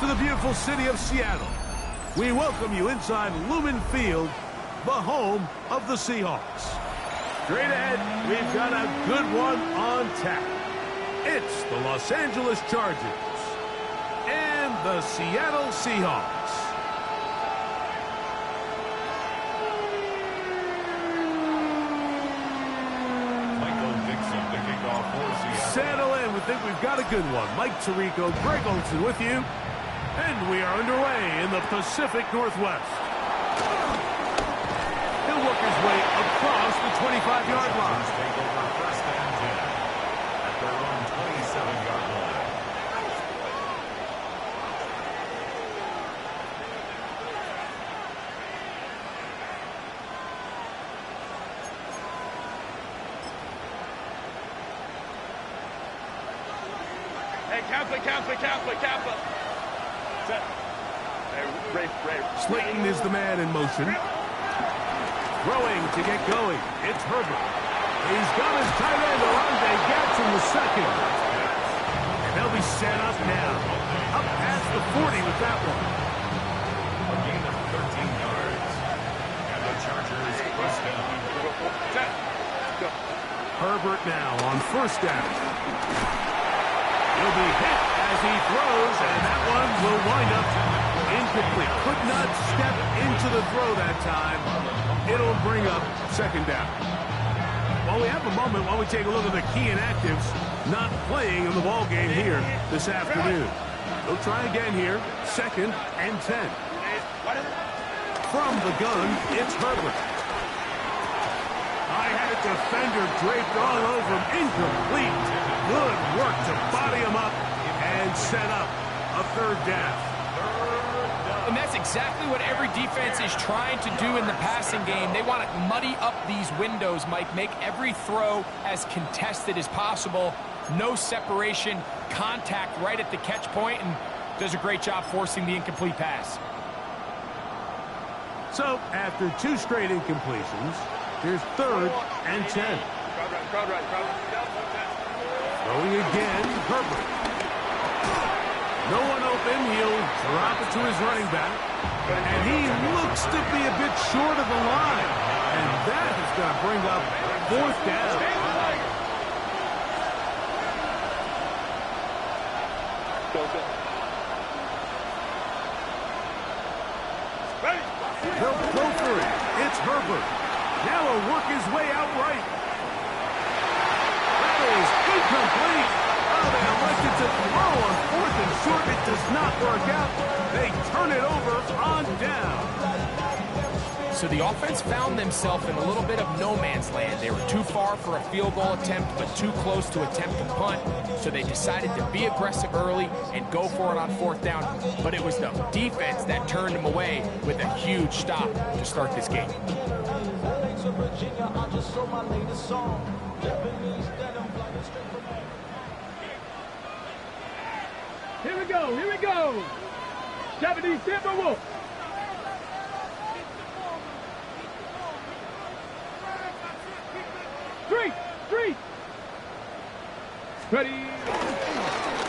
to the beautiful city of Seattle. We welcome you inside Lumen Field, the home of the Seahawks. Straight ahead, we've got a good one on tap. It's the Los Angeles Chargers and the Seattle Seahawks. Settle in. We think we've got a good one. Mike Tirico, Greg Olsen with you. And we are underway in the Pacific Northwest. He'll work his way across the 25-yard line. Take over first and 10 at their own 27-yard line. Hey, Kappa. Set. Hey, Ray. Slayton is the man in motion. Throwing to get going. It's Herbert. He's got his tight end, Orlando Gatz in the second. And they'll be set up now. Up past the 40 with that one. A gain of 13 yards. And the Chargers first down. Set. Go. Herbert now on first down. He'll be hit as he throws, and that one will wind up incomplete. Could not step into the throw that time. It'll bring up second down. Well, we have a moment while we take a look at the key inactives not playing in the ball game here this afternoon. They'll try again here, 2nd and 10. From the gun, it's Herbert. I had a defender draped all over him. Incomplete. Good work to body him up and set up a third down. And that's exactly what every defense is trying to do in the passing game. They want to muddy up these windows, Mike. Make every throw as contested as possible. No separation, contact right at the catch point, and does a great job forcing the incomplete pass. So, after 2 straight incompletions, here's 3rd and 10. Crowd right. Throwing again, Herbert. No one open. He'll drop it to his running back. And he looks to be a bit short of the line. And that is going to bring up 4th down. He'll go for it. It's Herbert. Now he'll work his way out right. That is incomplete. Oh, they elected to throw on 4th and short. It does not work out. They turn it over on down. So the offense found themselves in a little bit of no man's land. They were too far for a field goal attempt, but too close to attempt a punt. So they decided to be aggressive early and go for it on 4th down. But it was the defense that turned them away with a huge stop to start this game. Here we go. 70 Timberwolves. Three. Ready.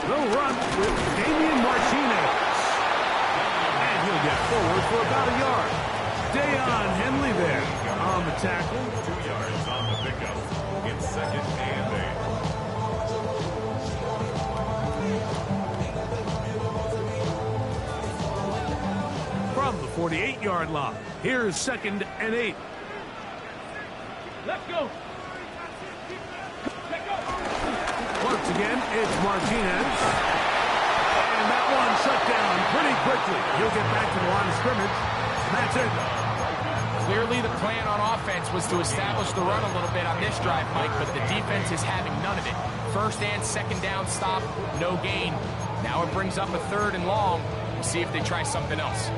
They'll run with Damian Martinez. And he'll get forward for about a yard. Dayon Henley there on the tackle. 2 yards on the pickup. It's 2nd and 8. From the 48-yard line, here's 2nd and 8. Let's go. Once again, it's Martinez. And that one shut down pretty quickly. He'll get back to the line of scrimmage. And that's it. Clearly the plan on offense was to establish the run a little bit on this drive, Mike, but the defense is having none of it. 1st and 2nd down stop, no gain. Now it brings up a 3rd and long. We'll see if they try something else.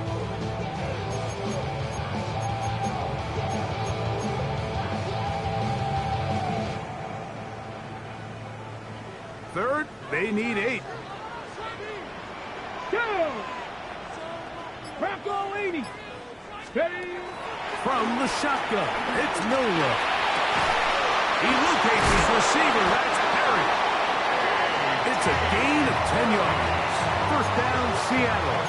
Third, they need 8. Go. Bronco 80. Ready. From the shotgun, it's Milroe. He locates his receiver. That's Perry. It's a gain of 10 yards. First down, Seattle.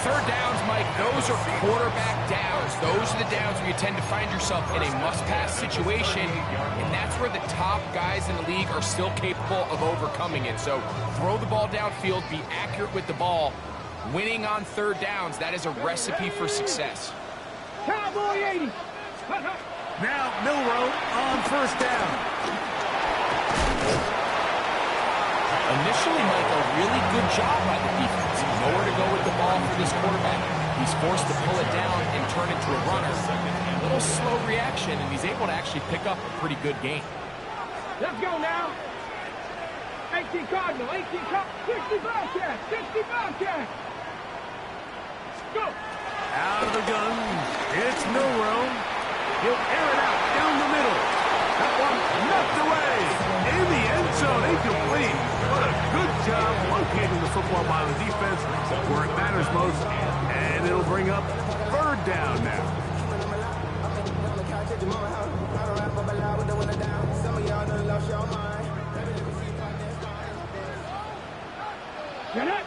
Third downs, Mike, those are quarterback downs. Those are the downs where you tend to find yourself in a must-pass situation, and that's where the top guys in the league are still capable of overcoming it. So throw the ball downfield, be accurate with the ball. Winning on third downs, that is a recipe for success. Cowboy 80. Now Milroe on first down. Initially, Mike, a really good job by the defense. Nowhere to go with the ball for this quarterback. He's forced to pull it down and turn it to a runner. A little slow reaction, and he's able to actually pick up a pretty good game. Let's go now. 18 Cardinal, 18 Cardinal, 60 Bobcat, 60 Bobcat. Go. Out of the gun, it's Milroe. He'll air it out down the middle. That one knocked away. In the end zone, incomplete. What a good job locating the football by the defense where it matters most. And it'll bring up third down now. Get it.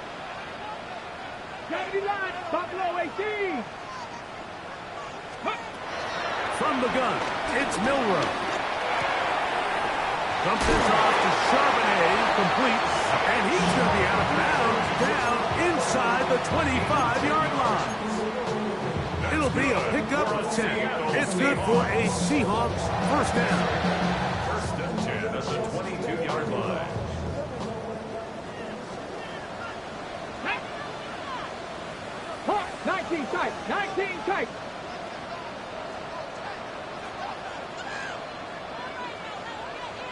70 line, Buffalo 18. From the gun, it's Milroe. Dumps it off to Charbonnet, complete, and he's going to be out of bounds down inside the 25-yard line. It'll be a pickup of 10. It's good for a Seahawks first down. First and 10 at the 22-yard line. Hot, 19 tight, 19 tight.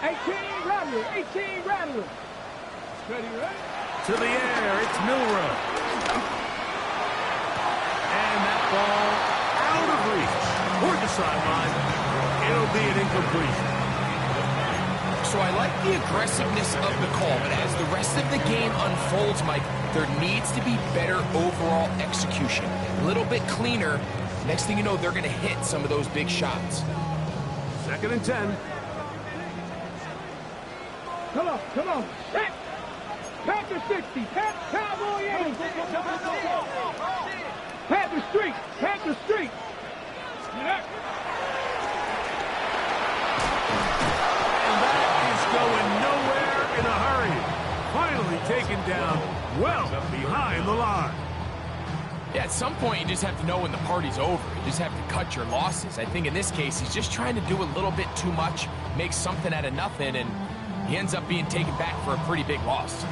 18 Rattler, 18 Rattler. Ready, right? To the air, it's Milroe. And that ball out of reach. Toward the sideline. It'll be an incompletion. So I like the aggressiveness of the call, but as the rest of the game unfolds, Mike, there needs to be better overall execution. A little bit cleaner. Next thing you know, they're going to hit some of those big shots. Second and 10. Come on, come on. Panther 60, Cowboy 80. Panther Street, Panther Street. And that is going nowhere in a hurry. Finally taken down well behind the line. Yeah, at some point, you just have to know when the party's over. You just have to cut your losses. I think in this case, he's just trying to do a little bit too much, make something out of nothing, and he ends up being taken back for a pretty big loss.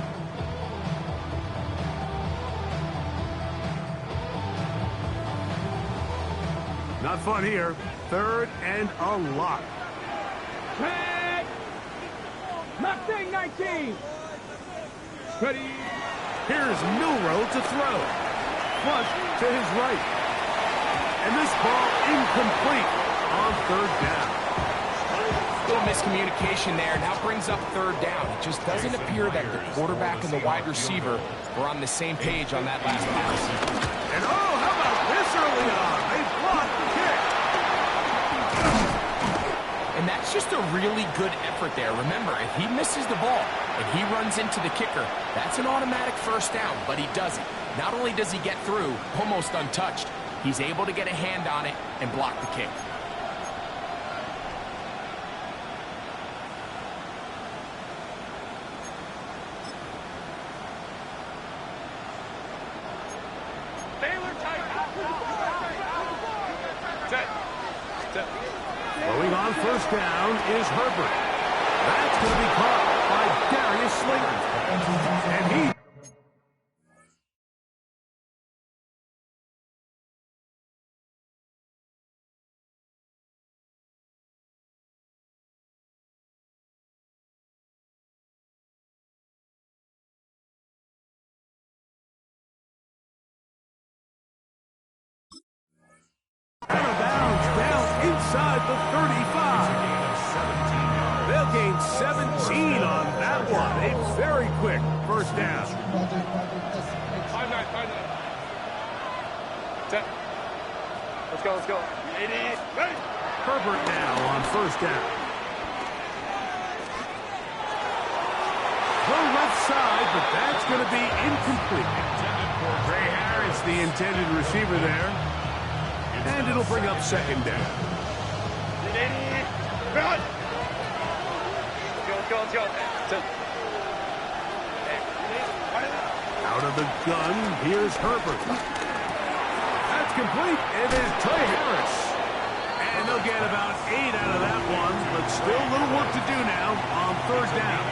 Not fun here. Third and a lot. Tag. Mustang 19. Ready. Here's Milroe to throw. Flush to his right. And this ball incomplete on third down. Little miscommunication there. Now brings up third down. It just doesn't appear that the quarterback and the wide receiver were on the same page on that last pass. And oh, how about this early on? They blocked the kick. And that's just a really good effort there. Remember, if he misses the ball and he runs into the kicker, that's an automatic first down, but he doesn't. Not only does he get through almost untouched, he's able to get a hand on it and block the kick. Going on first down is Herbert. That's going to be caught by Darius Slayton. And he... out of bounds down inside the 35. They'll gain 17 on that one. A very quick first down. 5-9. Set. Let's go, let's go. 80. Ready. Herbert now on first down. The left side, but that's going to be incomplete. Ray Harris, the intended receiver there. And it'll bring up second down. Out of the gun, here's Herbert. That's complete. It is Trey Harris. And they'll get about 8 out of that one, but still a little work to do now on third down.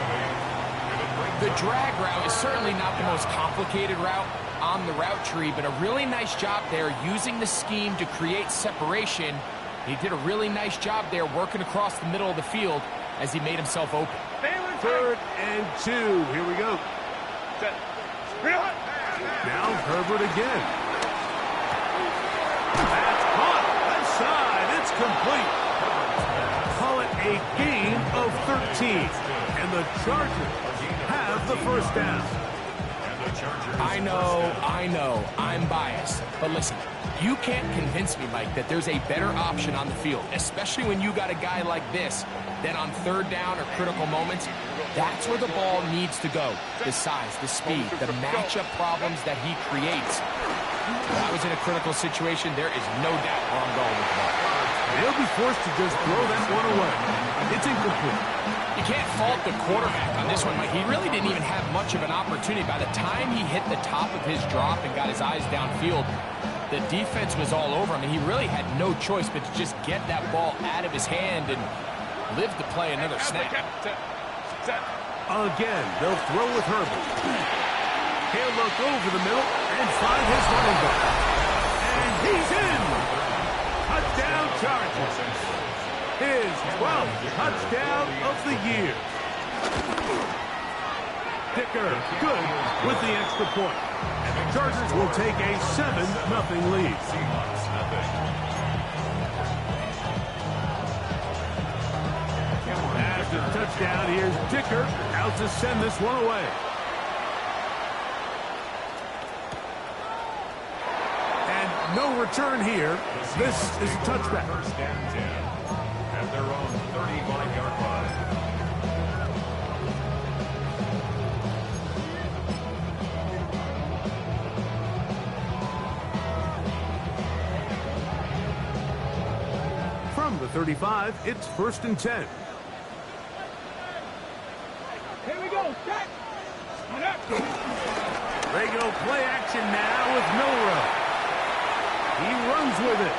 The drag route is certainly not the most complicated route on the route tree, but a really nice job there using the scheme to create separation. He did a really nice job there working across the middle of the field as he made himself open. 3rd and 2. Here we go. Now Herbert again. That's caught. Left side. It's complete. Call it a gain of 13. And the Chargers have the first down. I know, I'm biased. But listen, you can't convince me, Mike, that there's a better option on the field, especially when you got a guy like this, that on third down or critical moments, that's where the ball needs to go. The size, the speed, the matchup problems that he creates. If I was in a critical situation, there is no doubt where I'm going with the ball. They'll be forced to just throw that one away. It's incomplete. You can't fault the quarterback on this one, Mike. He really didn't even have much of an opportunity. By the time he hit the top of his drop and got his eyes downfield, the defense was all over him, and he really had no choice but to just get that ball out of his hand and live to play another snap. Again, they'll throw with Herbert. He'll look over the middle and find his running back. And he's in! Touchdown Chargers. His 12th touchdown of the year. Dicker, good with the extra point. And the Chargers will take a 7-0 lead. After the touchdown, here's Dicker out to send this one away. And no return here. This is a touchback. First and 10 at their own 35-yard line. From the 35, it's 1st and 10. Here we go, set. They go play action now with Milrow. He runs with it.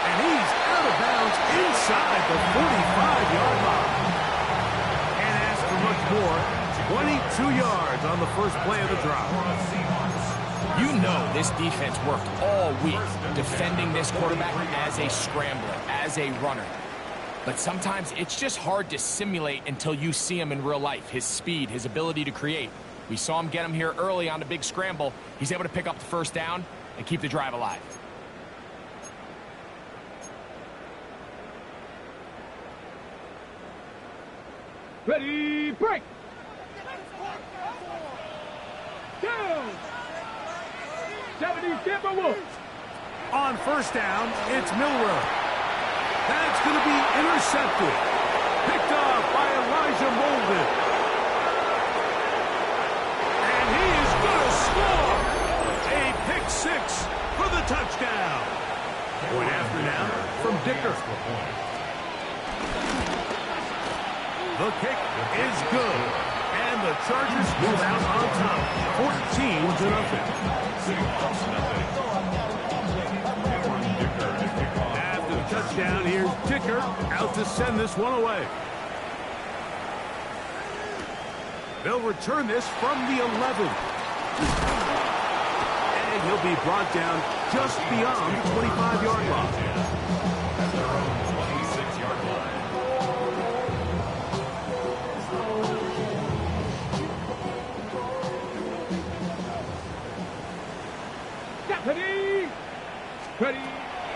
And he's out of bounds inside the 45-yard line. Can't ask for much more. 22 yards on the first play of the drive. You know this defense worked all week defending this quarterback as a scrambler, as a runner. But sometimes it's just hard to simulate until you see him in real life. His speed, his ability to create. We saw him get him here early on the big scramble. He's able to pick up the first down and keep the drive alive. Ready, break. Down. 70 Timberwolves. On first down, it's Milrow. That's going to be intercepted. Picked off by Elijah Molden. And he is going to score. A pick six for the touchdown. Point after now from Dicker. The kick is good. And the Chargers move out on top. 14-0. After the touchdown, here's Dicker out to send this one away. They'll return this from the 11. And he'll be brought down just beyond the 25-yard line. At their own 26-yard line. Ready. Ready.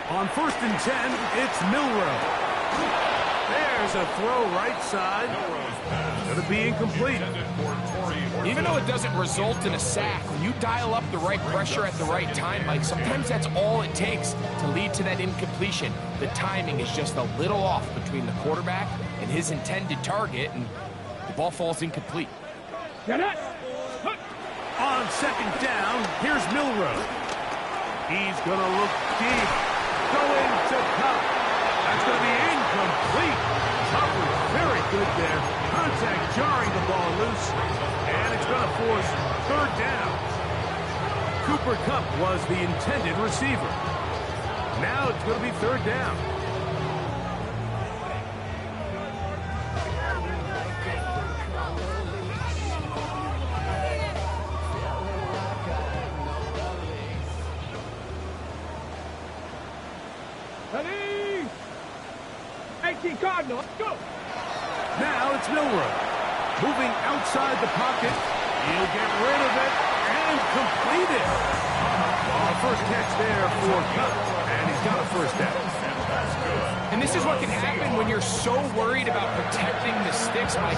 On 1st and 10, it's Milrow. There's a throw right side. Going to be incomplete. Even though it doesn't result in a sack, when you dial up the right pressure at the right time, Mike, sometimes that's all it takes to lead to that incompletion. The timing is just a little off between the quarterback and his intended target, and the ball falls incomplete. On second down, here's Milrow. He's going to look deep. Going to Cup. That's going to be incomplete. Cup was very good there. Contact jarring the ball loose. And it's going to force third down. Cooper Kupp was the intended receiver. Now it's going to be third down. Ready? 18 Cardinals, go! Now it's Milrow. Moving outside the pocket. He'll get rid of it and complete it. First catch there for Kupp, and he's got a first down. And this is what can happen when you're so worried about protecting the sticks, Mike.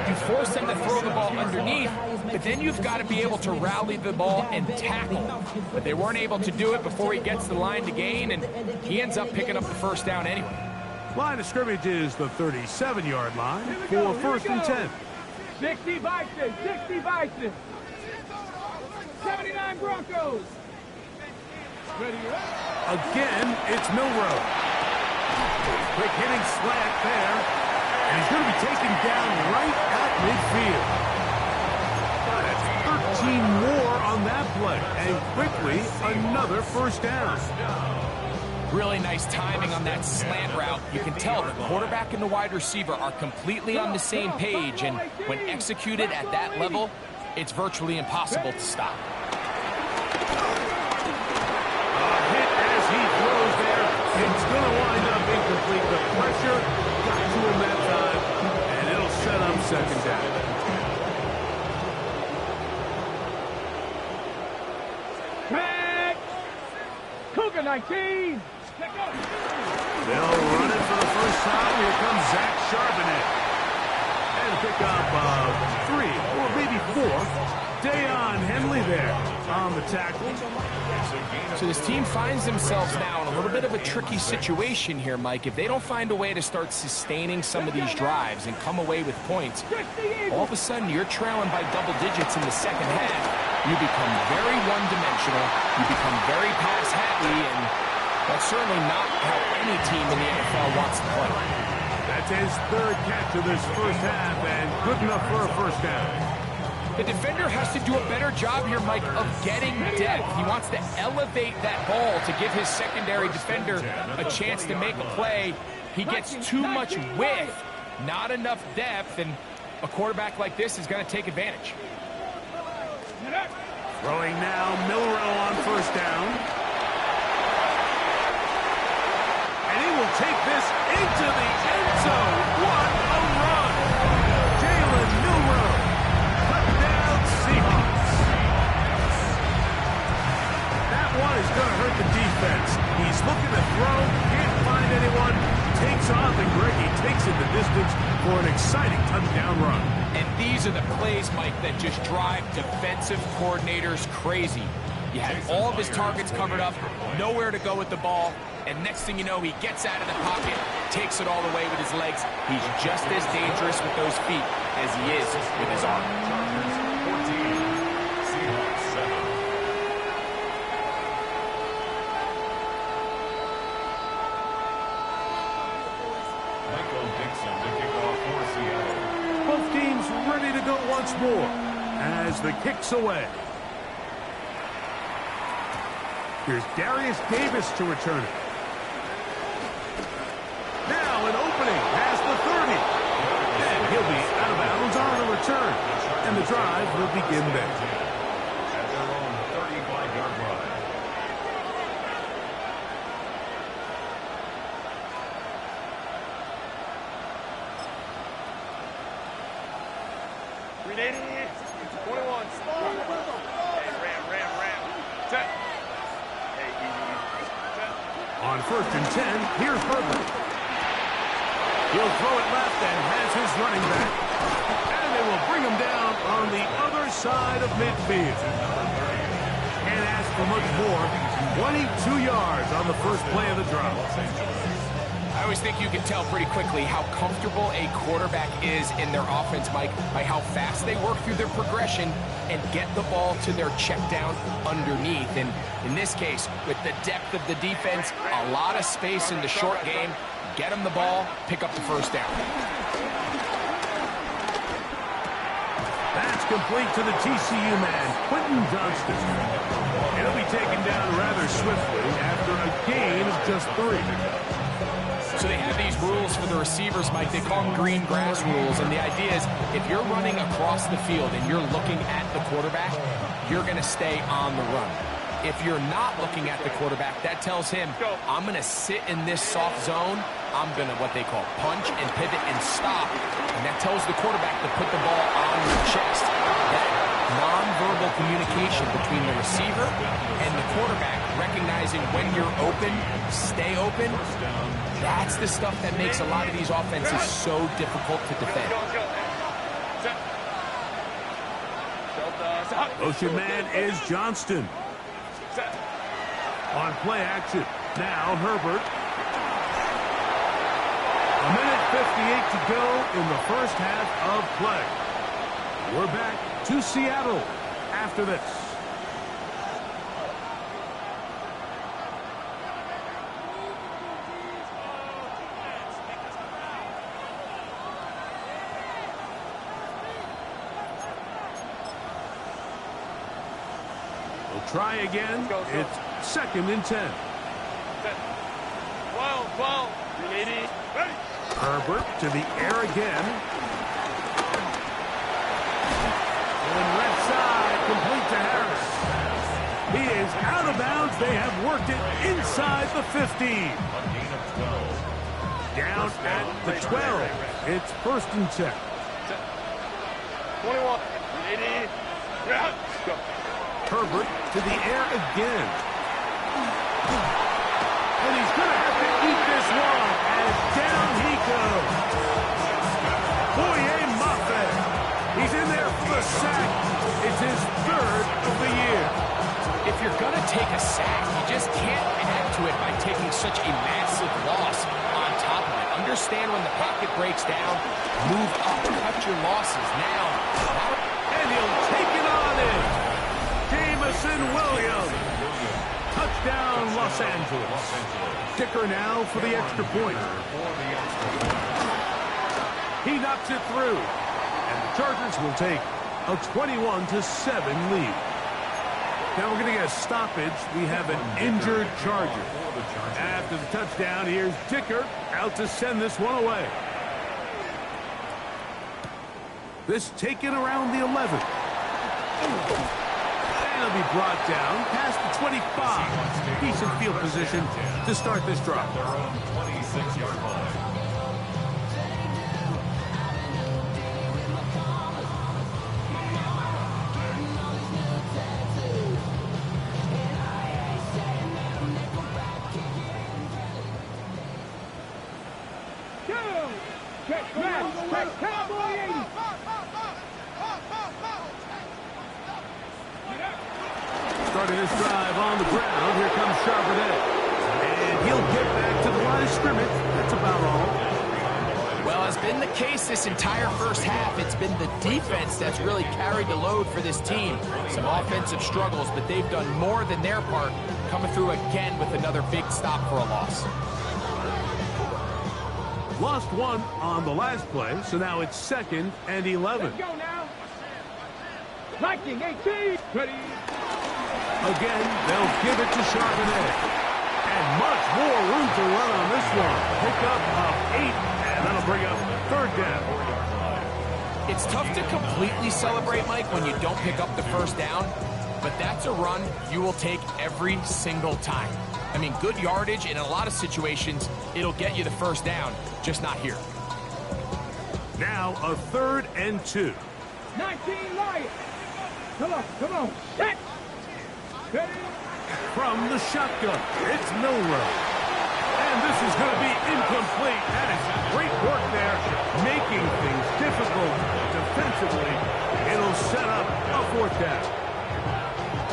You force them to throw the ball underneath, but then you've got to be able to rally the ball and tackle. But they weren't able to do it before he gets the line to gain, and he ends up picking up the first down anyway. Line of scrimmage is the 37-yard line for first and 10. 60 Vikings, 60 Vikings. 79 Broncos. Ready up. Again, it's Milrow. Quick hitting slant there. And he's going to be taken down right at midfield. That's 13 more on that play. And quickly, another first down. Really nice timing on that slant route. You can tell the quarterback and the wide receiver are completely on the same page. And when executed at that level, it's virtually impossible to stop. It's going to wind up incomplete. The pressure got to him that time, and it'll set up second down. Back. Cougar 19. They'll run it for the first time. Here comes Zach Charbonnet. And pick up 3 or maybe 4. Deion Henley there on the tackle. So this team finds themselves now in a little bit of a tricky situation here, Mike. If they don't find a way to start sustaining some of these drives and come away with points, all of a sudden you're trailing by double digits in the second half. You become very one-dimensional. You become very pass-happy, and that's certainly not how any team in the NFL wants to play. That's his third catch of this first half, and good enough for a first down. The defender has to do a better job here, Mike, of getting depth. He wants to elevate that ball to give his secondary defender a chance to make a play. He gets too much width, not enough depth, and a quarterback like this is going to take advantage. Throwing now, Milrow on first down. And he will take this into the end zone. What a run! Jalen Milrow. That one is going to hurt the defense. He's looking to throw, can't find anyone, takes off, and Greggy takes it the distance for an exciting touchdown run. And these are the plays, Mike, that just drive defensive coordinators crazy. You had all of his targets covered up, nowhere to go with the ball, and next thing you know, he gets out of the pocket, takes it all the way with his legs. He's just as dangerous with those feet as he is with his arm. Both teams ready to go once more as the kick's away. Here's Darius Davis to return it. Now an opening past the 30. And he'll be out of bounds on the return. And the drive will begin there. At their own 35-yard line. On first and 10, here's Herbert. He'll throw it left and has his running back. And they will bring him down on the other side of midfield. Can't ask for much more. 22 yards on the first play of the drive. I always think you can tell pretty quickly how comfortable a quarterback is in their offense, Mike, by how fast they work through their progression and get the ball to their check down underneath. And in this case, with the depth of the defense, a lot of space in the short game, get them the ball, pick up the first down. That's complete to the TCU man, Quentin Johnston. He'll be taken down rather swiftly after a gain of just 3. So they have these rules for the receivers, Mike. They call them green grass rules. And the idea is if you're running across the field and you're looking at the quarterback, you're going to stay on the run. If you're not looking at the quarterback, that tells him, I'm going to sit in this soft zone. I'm going to, what they call, punch and pivot and stop. And that tells the quarterback to put the ball on your chest. That nonverbal communication between the receiver and the quarterback, recognizing when you're open, stay open, that's the stuff that makes a lot of these offenses so difficult to defend. Motion man is Johnston. On play action, now Herbert. A minute 58 to go in the first half of play. We're back to Seattle after this. We'll try again. It's 2nd and 10. 12, ready. Herbert to the air again. And left side, complete to Harris. He is out of bounds. They have worked it inside the 15. Down at the 12. It's 1st and 10. 21, ready. Go. Herbert to the air again. And he's going to have to eat this one as down he goes. Boye Mafe. He's in there for the sack. It's his 3rd of the year. If you're going to take a sack, you just can't add to it by taking such a massive loss on top of it. Understand when the pocket breaks down, move up, cut your losses now. And he'll take it on in. Jamison Williams. Touchdown, Los Angeles. Kicker now for the extra point. He knocks it through. And the Chargers will take a 21-7 lead. Now we're going to get a stoppage. We have an injured Charger. After the touchdown, here's Dicker out to send this one away. This taken around the 11. He'll be brought down past the 25. Decent field position to start this drive. Their own 26-yard line. Cowboy 80. Starting this drive on the ground. Here comes Charbonnet. And he'll get back to the line of scrimmage. That's about all. Well, as been the case this entire first half, it's been the defense that's really carried the load for this team. Some offensive struggles, but they've done more than their part, coming through again with another big stop for a loss. Lost one on the last play, so now it's 2nd and 11. Let's go now. Lightning 18. Ready. Again, they'll give it to Charbonnet. And much more room to run on this one. Pick up of 8, and that'll bring up 3rd down. It's tough to completely celebrate, Mike, when you don't pick up the first down, but that's a run you will take every single time. I mean, good yardage, and in a lot of situations, it'll get you the first down, just not here. Now a 3rd and 2. 19 Lions. Come on. Set. Ready. From the shotgun, it's Milrow. And this is going to be incomplete. That is great work there, making things difficult defensively. It'll set up a 4th down.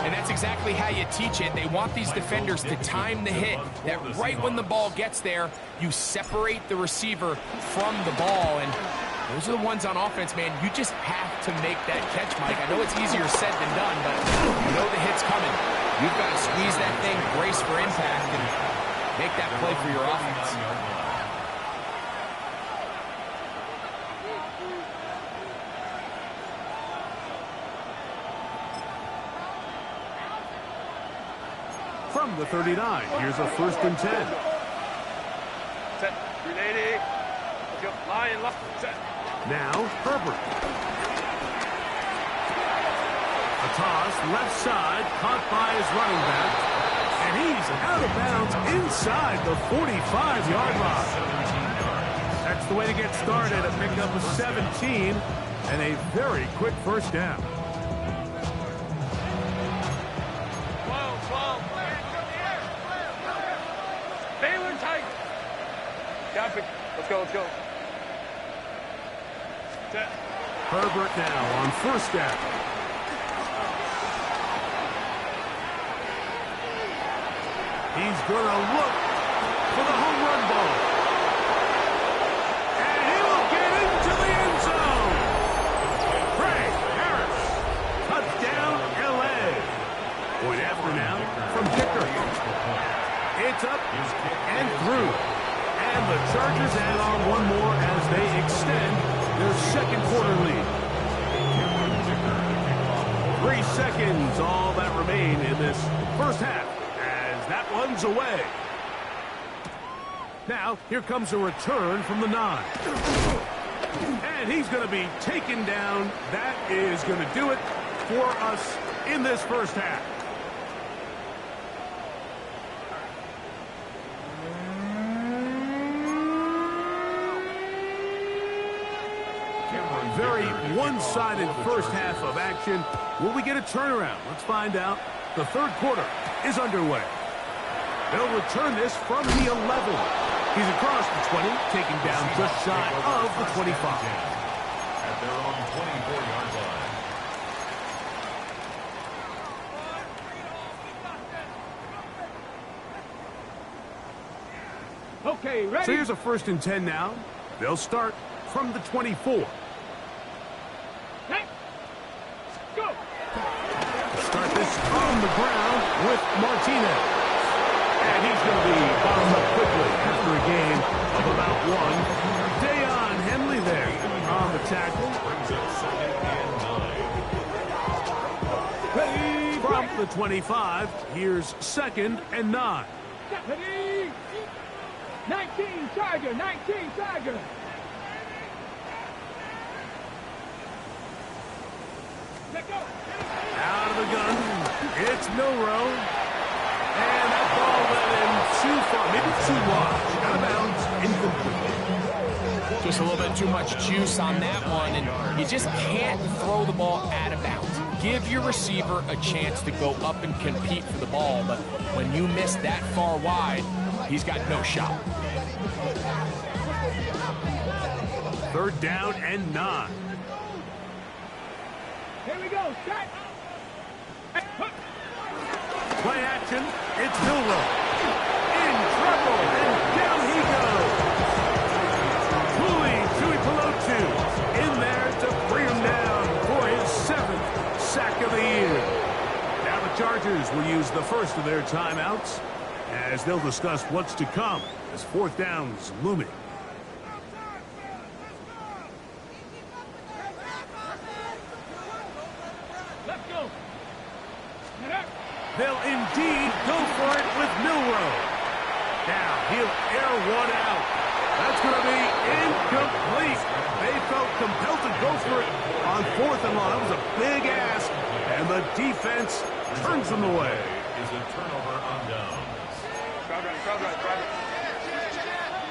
And that's exactly how you teach it. They want these defenders to time the hit, that right when the ball gets there, you separate the receiver from the ball. And those are the ones on offense, man. You just have to make that catch, Mike. I know it's easier said than done, but you know the hit's coming. You've got to squeeze that thing, brace for impact, and make that play for your offense. From the 39, here's a 1st and 10. Set. 380. Lion left. Set. Now, Herbert. A toss, left side, caught by his running back. And he's out of bounds inside the 45-yard line. That's the way to get started, a pickup of 17 and a very quick 1st down. Let's go, let's go. Set. Herbert now on 1st down. He's going to look for the home run ball. And he will get into the end zone. Craig Harris. Touchdown, L.A. Point after now from Dicker. It's up and through. And the Chargers add on one more as they extend their 2nd quarter lead. 3 seconds, all that remain in this 1st half, as that one's away. Now, here comes a return from the 9. And he's going to be taken down. That is going to do it for us in this 1st half. Very one-sided 1st half of action. Will we get a turnaround? Let's find out. The 3rd quarter is underway. They'll return this from the 11. He's across the 20, taken down just shy of the 25. At their own 24-yard line. Okay, ready? So here's a 1st and 10 now. They'll start from the 24. Go. Start this on the ground with Martinez. And he's going to be bottled up quickly after a gain of about 1. Dayon Henley there on the tackle. Brings up 2nd and 9. Ready. From the 25, here's 2nd and 9. Ready. 19 Tiger, 19 Tiger. Let go. Out of the gun, it's Milrow. And that ball went in too far, maybe too wide. Out of bounds, incomplete. Just a little bit too much juice on that one, and you just can't throw the ball out of bounds. Give your receiver a chance to go up and compete for the ball, but when you miss that far wide, he's got no shot. 3rd down and 9. Here we go. Set. Play action. It's Milrow. In trouble, and down he goes. Tuipulotu in there to bring him down for his 7th sack of the year. Now the Chargers will use the first of their timeouts as they'll discuss what's to come as 4th down's looming. Let's go. They'll indeed go for it with Milrow. Now he'll air one out. That's going to be incomplete. They felt compelled to go for it on 4th and long. That was a big ask, and the defense turns them away. Is a turnover on downs. Crowd right.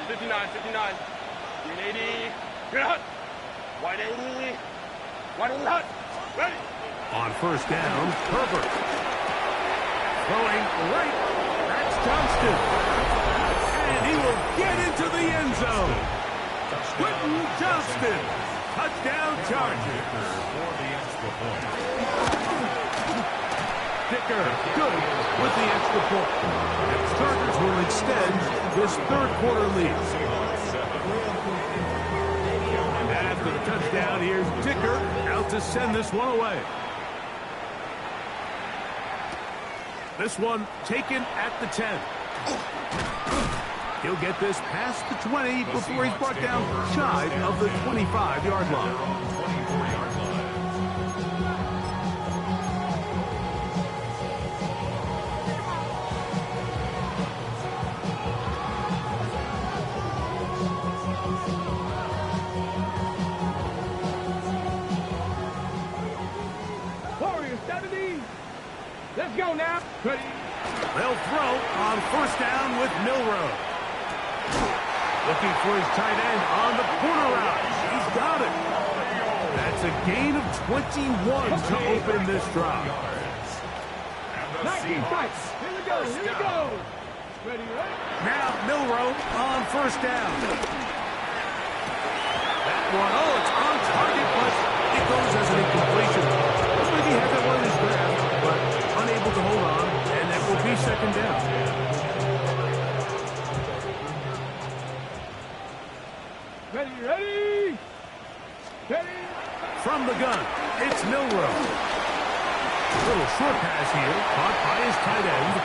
59, 59. Green 80. Green hut. White 80. White 80 hut. Ready. On 1st down, Herbert. Throwing right. That's Johnston. And he will get into the end zone. Quentin Johnston. Touchdown, Chargers. For the extra point. Dicker, good with the extra point. And the Chargers will extend this third quarter lead. After the touchdown, here's Dicker out to send this one away. This one taken at the 10. He'll get this past the 20 before he's brought down shy of the 25-yard line. Warriors 70. Let's go now. Ready. They'll throw on first down with Milroe. Looking for his tight end on the corner route. He's got it. That's a gain of 21 to open this drive. 19 strikes. Here we go. Here we go. Ready, ready. Now Milroe on first down. That one, oh, it's on target, but it goes as an incompletion. Looks like he had that one in his grab, but unable to hold on, and it will be second down. Ready, ready. Ready. From the gun, it's Milroe. Little short pass here, caught by his tight end.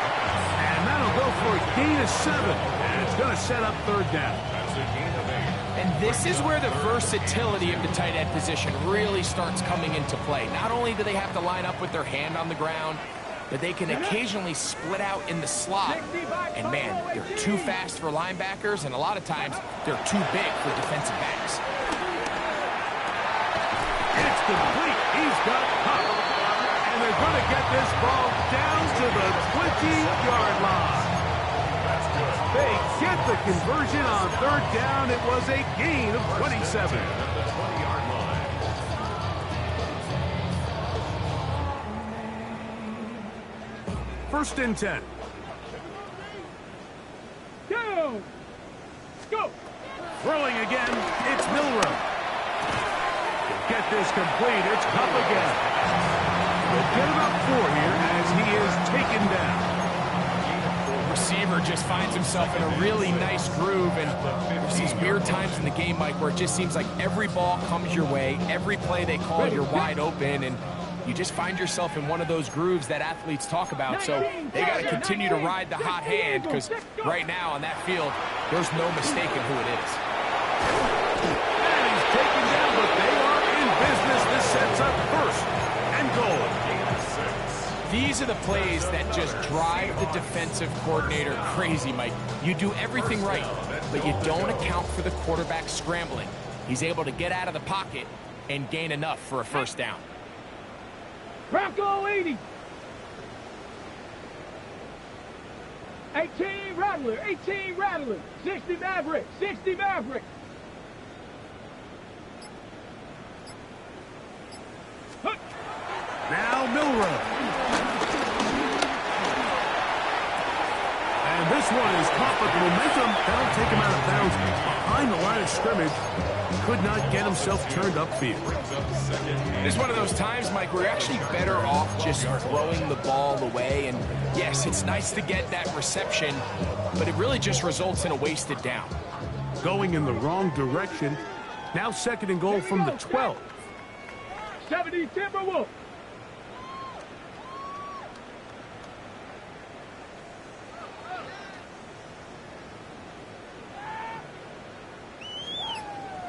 And that'll go for a gain of 7. And it's going to set up third down. That's a gain of 8. And this is where the versatility of the tight end position really starts coming into play. Not only do they have to line up with their hand on the ground, but they can occasionally split out in the slot. And man, they're too fast for linebackers, and a lot of times they're too big for defensive backs. It's complete. He's got Huff. And they're going to get this ball down to the 20-yard line. They get the conversion on third down. It was a gain of 27. At the 20-yard line. First and 10. Go. Go. Throwing again, it's Milroe. Get this complete. It's Cup again. They'll get about 4 here as he is taken down. Receiver just finds himself in a really nice groove, and there's these weird times in the game, Mike, where it just seems like every ball comes your way, every play they call, you're wide open, and you just find yourself in one of those grooves that athletes talk about. So they got to continue to ride the hot hand, because right now on that field, there's no mistaking who it is. And he's taken down, but they are in business. This sets up first and goal. These are the plays that just drive the defensive coordinator crazy, Mike. You do everything right, but you don't account for the quarterback scrambling. He's able to get out of the pocket and gain enough for a first down. Bronco 80. 18 Rattler. 18 Rattler. 60 Maverick. 60 Maverick. Now Milroe. And this one is caught, but the momentum that'll take him out of bounds behind the line of scrimmage. Could not get himself turned upfield. It's one of those times, Mike, where you're actually better off just throwing the ball away. And yes, it's nice to get that reception, but it really just results in a wasted down. Going in the wrong direction. Now second and goal from the 12. 70 Timberwolf.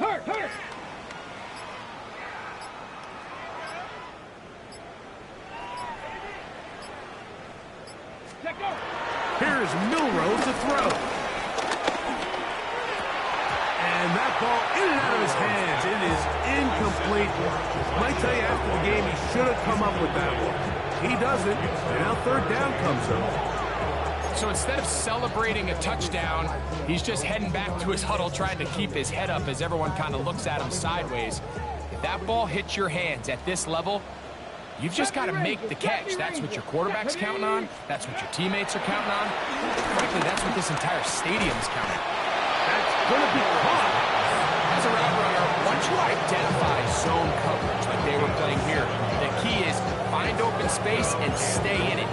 Hurt. Let go. Here's Milroe to throw. And that ball in and out of his hands. It is incomplete. Might tell you after the game he should have come up with that one. He doesn't. And now third down comes up. So instead of celebrating a touchdown, he's just heading back to his huddle trying to keep his head up as everyone kind of looks at him sideways. If that ball hits your hands at this level, you've just got to make the catch. That's what your quarterback's counting on. That's what your teammates are counting on. Frankly, that's what this entire stadium's counting. That's going to be caught. As a route runner, once you identify zone coverage like they were playing here, the key is find open space and stay in it.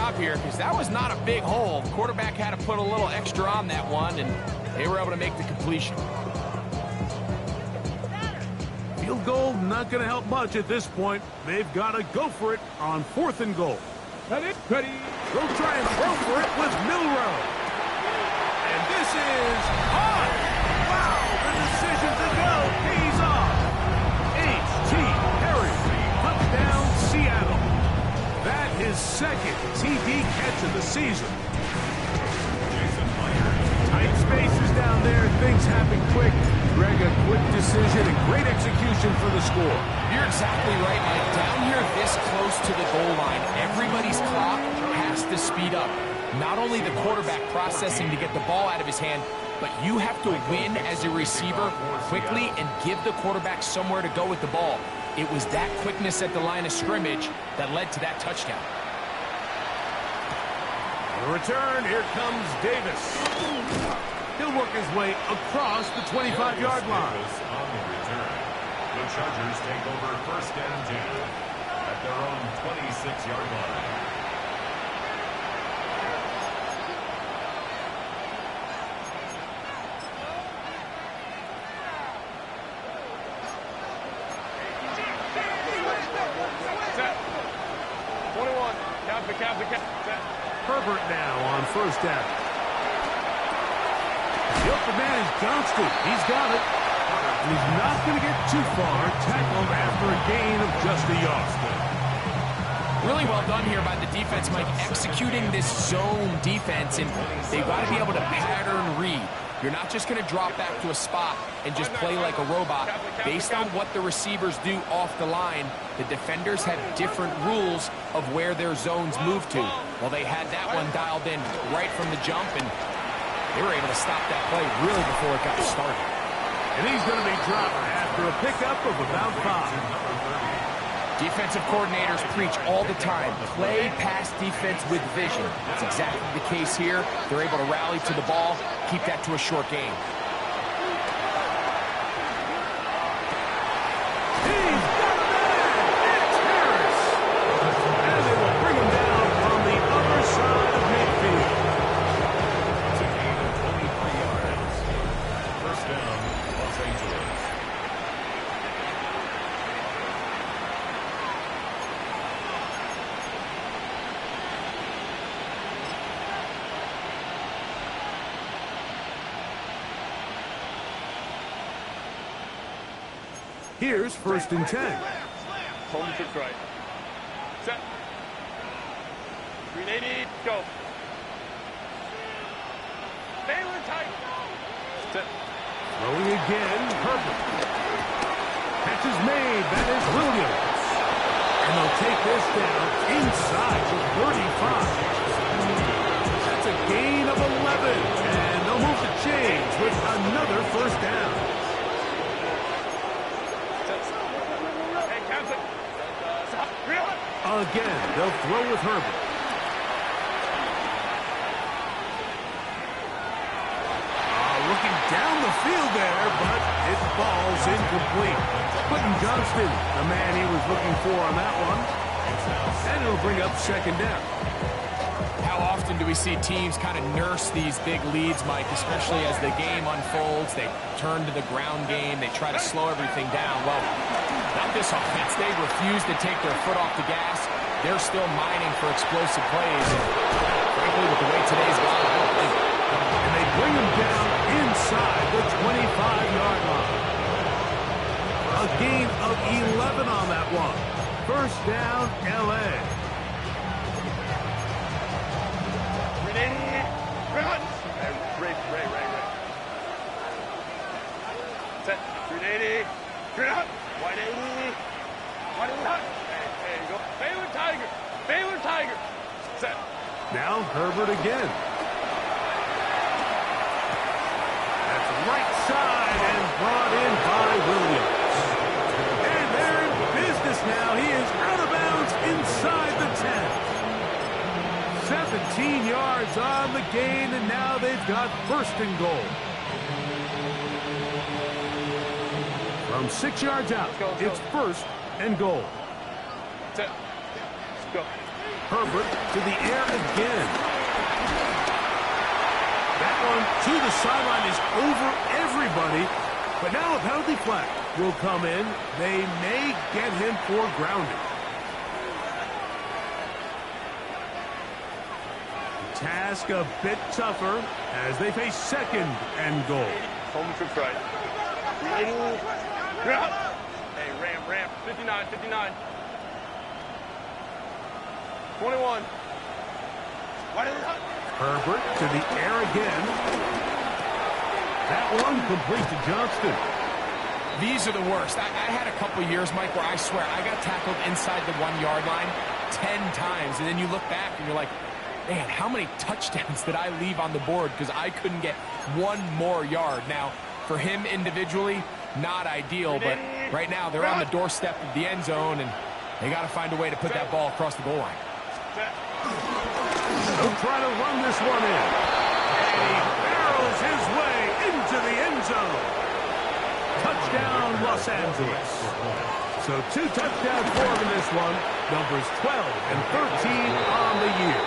job here because that was not a big hole. The quarterback had to put a little extra on that one, and they were able to make the completion. Field goal not going to help much at this point. They've got to go for it on 4th and goal. Ready? They'll try and throw for it with Milrow. And this is hot. Wow, the decision to go pays off. H.T. Harry, touchdown Seattle. That his 2nd TD catch of the season. Tight spaces down there. Things happen quick. Greg, a quick decision and great execution for the score. You're exactly right, Mike. Down here this close to the goal line, everybody's clock has to speed up. Not only the quarterback processing to get the ball out of his hand, but you have to win as a receiver quickly and give the quarterback somewhere to go with the ball. It was that quickness at the line of scrimmage that led to that touchdown. The return, here comes Davis. He'll work his way across the 25-yard line. On the return. The Chargers take over 1st and 10 at their own 26-yard line. Set. 21. Count. Herbert now on 1st down. The open man is Johnston. He's got it. And he's not going to get too far. Tackled after a gain of just a yard. Really well done here by the defense, Mike, executing this zone defense, and they've got to be able to pattern read. You're not just going to drop back to a spot and just play like a robot. Based on what the receivers do off the line, the defenders have different rules of where their zones move to. Well, they had that one dialed in right from the jump, and they were able to stop that play really before it got started. And he's going to be dropped after a pickup of about 5. Defensive coordinators preach all the time, play pass defense with vision. That's exactly the case here. They're able to rally to the ball, keep that to a short game. He's got a man! It's Harris! And they will bring him down on the other side of midfield. It's a gain of 23 yards. 1st down, Los Angeles. Here's 1st and 10. Home to right. Set. 380. Go. Baylor tight. Set. Throwing again, Herbert. Catch is made. That is Williams. And they'll take this down inside the 35. That's a gain of 11. And they'll move the chains with another 1st down. Again, they'll throw with Herbert. Looking down the field there, but it falls incomplete. Quentin Johnston, the man he was looking for on that one. And it'll bring up 2nd down. How often do we see teams kind of nurse these big leads, Mike, especially as the game unfolds? They turn to the ground game. They try to slow everything down. Well, not this offense. They refuse to take their foot off the gas. They're still mining for explosive plays. And frankly, with the way today's gone, I don't think. And they bring him down inside the 25-yard line. A gain of 11 on that one. 1st down, L.A. Set. 380. Straight up. 180. 180. There you go. Baylor Tiger. Baylor Tiger. Set. Now Herbert again. That's right side and brought in by Williams. And they're in business now. He is out of bounds inside the 10. 17 yards on the gain, and now they've got 1st and goal. From 6 yards out, it's 1st and goal. Set. Let's go. Herbert to the air again. That one to the sideline is over everybody. But now a penalty flag will come in. They may get him for grounding. Task a bit tougher as they face second and goal. Home trips right. Hey, ramp. 59. 21. Herbert to the air again. That one complete to Johnston. These are the worst. I had a couple years, Mike, where I swear I got tackled inside the 1-yard line 10 times, and then you look back and you're like, man, how many touchdowns did I leave on the board because I couldn't get one more yard? Now, for him individually, not ideal, but right now they're on the doorstep of the end zone, and they got to find a way to put that ball across the goal line. They'll try to run this one in. And he barrels his way into the end zone. Touchdown, Los Angeles. So 2 touchdowns for him in this one. Numbers 12 and 13 on the year.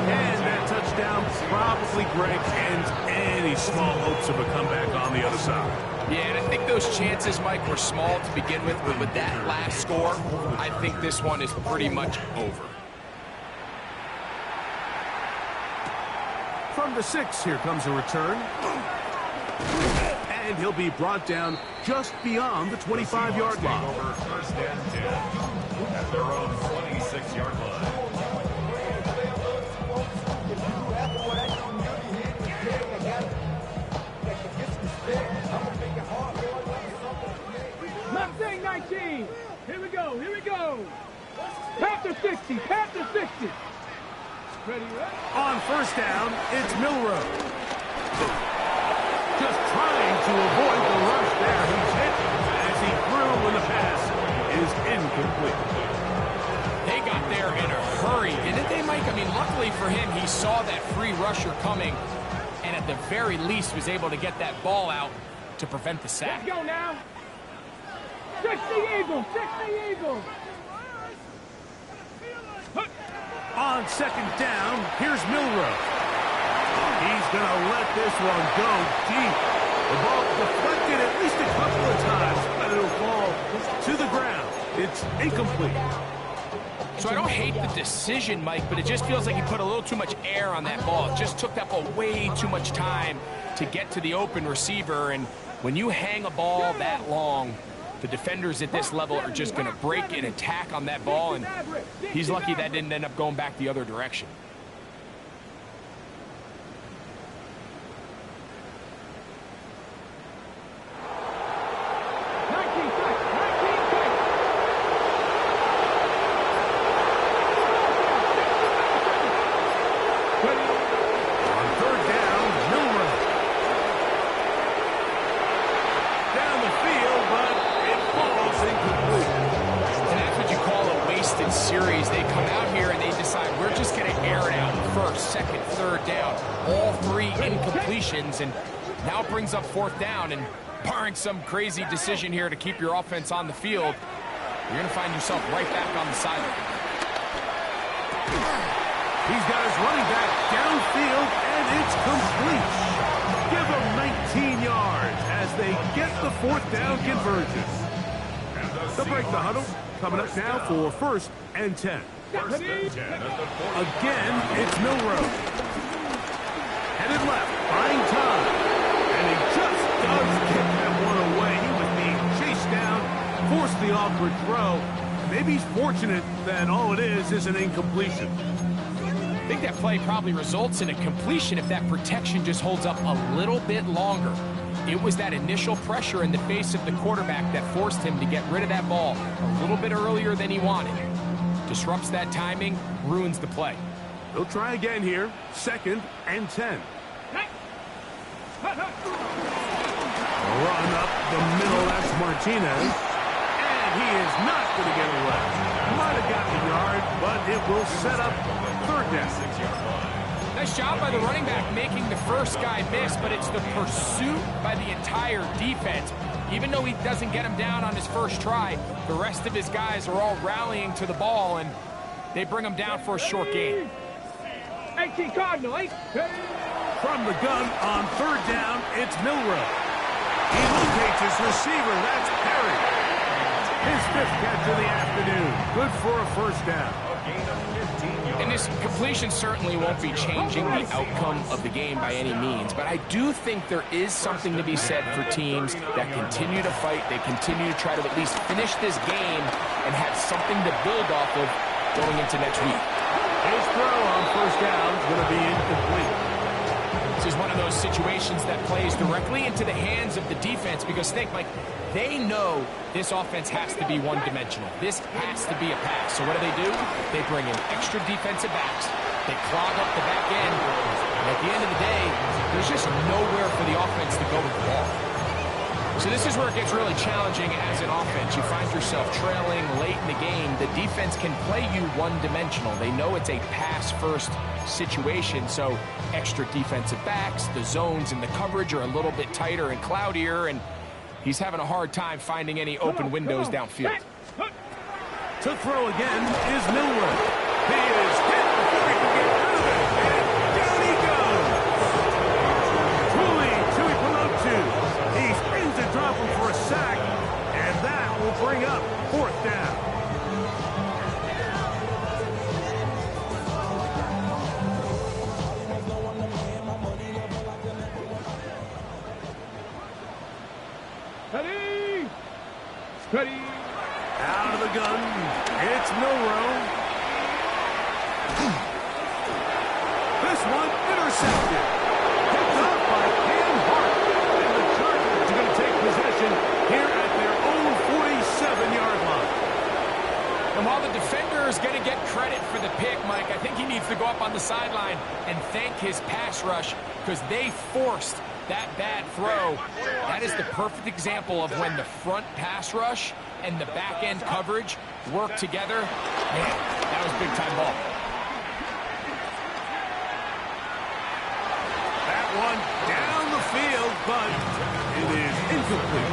And that touchdown probably, Greg, ends any small hopes of a comeback on the other side. Yeah, and I think those chances, Mike, were small to begin with, but with that last score, I think this one is pretty much over. From the 6, here comes a return. And he'll be brought down just beyond the 25-yard line. Over first and 10 at their own 26-yard line. Mustang 19. Here we go. Panther 60. Ready, right? On first down, it's Milroe. Just trying to avoid the rush there. He's hit as he threw when the pass is incomplete. They got there in a hurry, didn't they, Mike? I mean, luckily for him, he saw that free rusher coming, and at the very least was able to get that ball out to prevent the sack. Let's go now. 60 Eagles. On second down, here's Milroe. He's going to let this one go deep. The ball deflected at least a couple of times, but it'll fall to the ground. It's incomplete. So I don't hate the decision, Mike, but it just feels like he put a little too much air on that ball. It just took that ball way too much time to get to the open receiver, and when you hang a ball that long, the defenders at this level are just going to break and attack on that ball, and he's lucky that didn't end up going back the other direction. Series, they come out here and they decide we're just going to air it out first, second, third down, all 3 incompletions, and now it brings up 4th down, and barring some crazy decision here to keep your offense on the field, you're going to find yourself right back on the sideline. He's got his running back downfield, and it's complete. Give him 19 yards as they get the 4th down conversion. They'll break the huddle. Coming up now for 1st and 10. Again, it's Milroe. Headed left, buying time. And he just does kick that one away. He was being chased down, forced the awkward throw. Maybe he's fortunate that all it is an incompletion. I think that play probably results in a completion if that protection just holds up a little bit longer. It was that initial pressure in the face of the quarterback that forced him to get rid of that ball a little bit earlier than he wanted. Disrupts that timing, ruins the play. They'll try again here. 2nd and 10. Run up the middle, that's Martinez. And he is not going to get away. Might have gotten a yard, but it will set up 3rd down. 6-yard line. Nice job by the running back making the first guy miss, but it's the pursuit by the entire defense. Even though he doesn't get him down on his first try, the rest of his guys are all rallying to the ball, and they bring him down for a short gain. 18 Cardinal, 8. From the gun on third down, it's Milroe. He locates his receiver. That's Perry. His fifth catch of the afternoon. Good for a first down. And this completion certainly won't be changing the outcome of the game by any means, but I do think there is something to be said for teams that continue to fight. They continue to try to at least finish this game and have something to build off of going into next week. His throw on first down is going to be incomplete. This is one of those situations that plays directly into the hands of the defense because think, Mike, they know this offense has to be one-dimensional. This has to be a pass. So what do? They bring in extra defensive backs. They clog up the back end. And at the end of the day, there's just nowhere for the offense to go with the ball. So this is where it gets really challenging as an offense. You find yourself trailing late in the game. The defense can play you one-dimensional. They know it's a pass-first situation, so extra defensive backs, the zones and the coverage are a little bit tighter and cloudier, and he's having a hard time finding any open windows downfield. To throw again is Milroe. He is hit before he can get rid of it, and down he goes. Tui Pelotu. He spins to drop him for a sack, and that will bring up fourth down. Ready. Out of the gun, it's Milroe. This one intercepted. Picked up by Cam Hart. And the Chargers are going to take possession here at their own 47-yard line. And while the defender is going to get credit for the pick, Mike, I think he needs to go up on the sideline and thank his pass rush because they forced that bad throw. That is the perfect example of when the front pass rush and the back end coverage work together. Man, that was big time ball. That one down the field, but it is incomplete.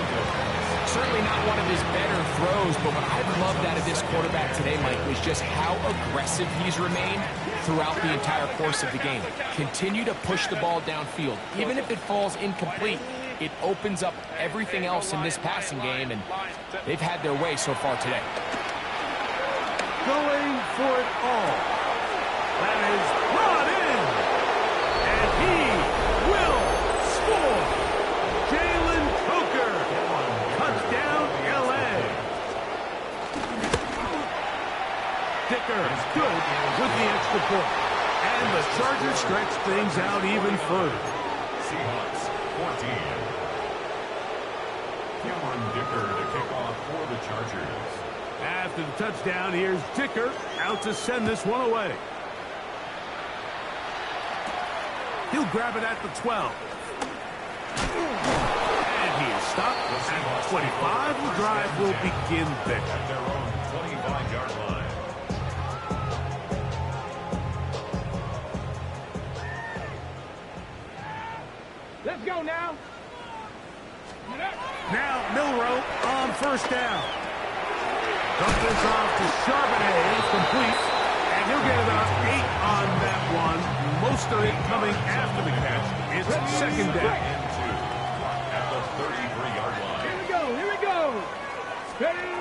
Certainly not one of his better throws, but what I've loved out of this quarterback today, Mike, was just how aggressive he's remained throughout the entire course of the game. Continue to push the ball downfield. Even if it falls incomplete, it opens up everything else in this passing game, and they've had their way so far today. Going for it all. That is brought in. And he will score. Jalen Coker cuts down L.A. Dicker is good with the extra point. And the Chargers stretch things out even further. Seahawks 14. Cameron Dicker to kick off for the Chargers. After the touchdown, here's Dicker out to send this one away. He'll grab it at the 12. And he is stopped at 25. The drive will begin there. At their own 25-yard line. Let's go now. Now Milroe on first down. Dump this off to Charbonnet. It's complete. And he'll get about 8 on that one. Most of it coming after the catch. It's second down. At the 33-yard line. Here we go. Here we go. Ready.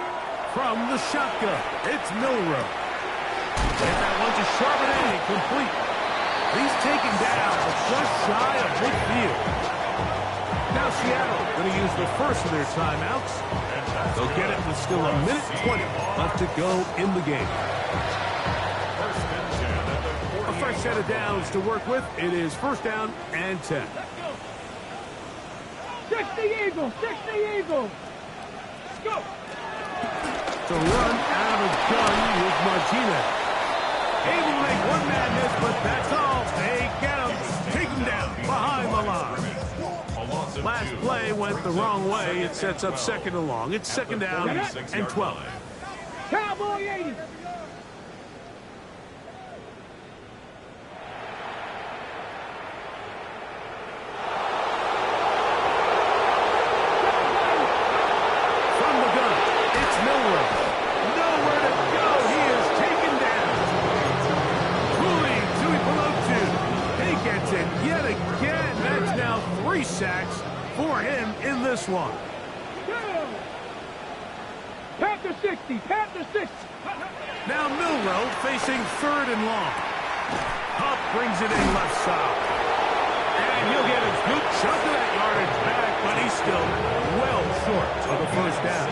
From the shotgun, it's Milroe. And that one to Charbonnet. Complete. He's taken down, but just shy of midfield. Now Seattle going to use the first of their timeouts. They'll get it with still a minute 20 left to go in the game. A fresh set of downs to work with. It is first down and 10. 60 Eagles. 60 Eagles. Let's go. To run out of gun with Martinez. Able to make one man miss, but that's all. They get him. Take him down behind the line. Last play went the wrong way. It sets up second and long. It's second down and 12. Cowboy 80. one. Panther 60, Panther 60. Now Milroe facing third and long. Huff brings it in left side. And he'll get a good chunk of that yardage back, but he's still well short of the first down.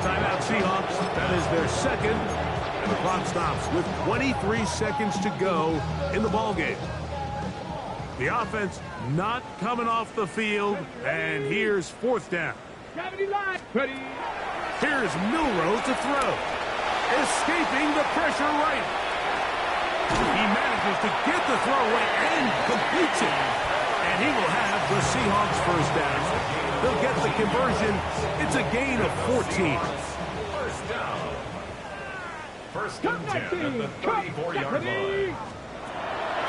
Timeout Seahawks. That is their second. And the clock stops with 23 seconds to go in the ballgame. The offense not coming off the field. And here's fourth down. Ready. Here's Milroe to throw. Escaping the pressure right. He manages to get the throw away and completes it. And he will have the Seahawks first down. They'll get the conversion. It's a gain of 14. First down. First and 10 at the 34-yard line.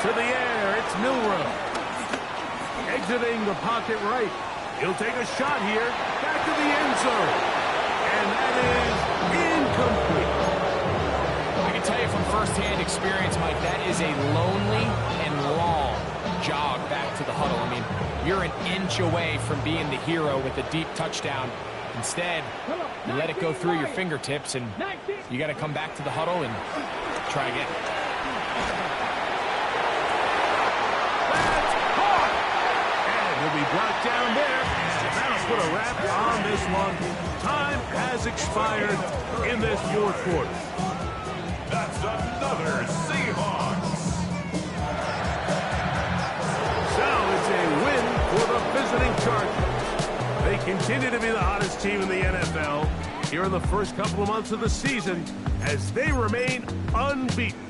To the air, it's Milroe. Exiting the pocket right. He'll take a shot here. Back to the end zone. And that is incomplete. I can tell you from firsthand experience, Mike, that is a lonely and long jog back to the huddle. I mean, you're an inch away from being the hero with a deep touchdown. Instead, you let it go through your fingertips, and you got to come back to the huddle and try again. That's caught. And he'll be brought down there. And that'll put a wrap on this one. Time has expired in this fourth quarter. That's another Seahawks. So it's a win for the visiting Chargers. They continue to be the hottest team in the NFL here in the first couple of months of the season as they remain unbeaten.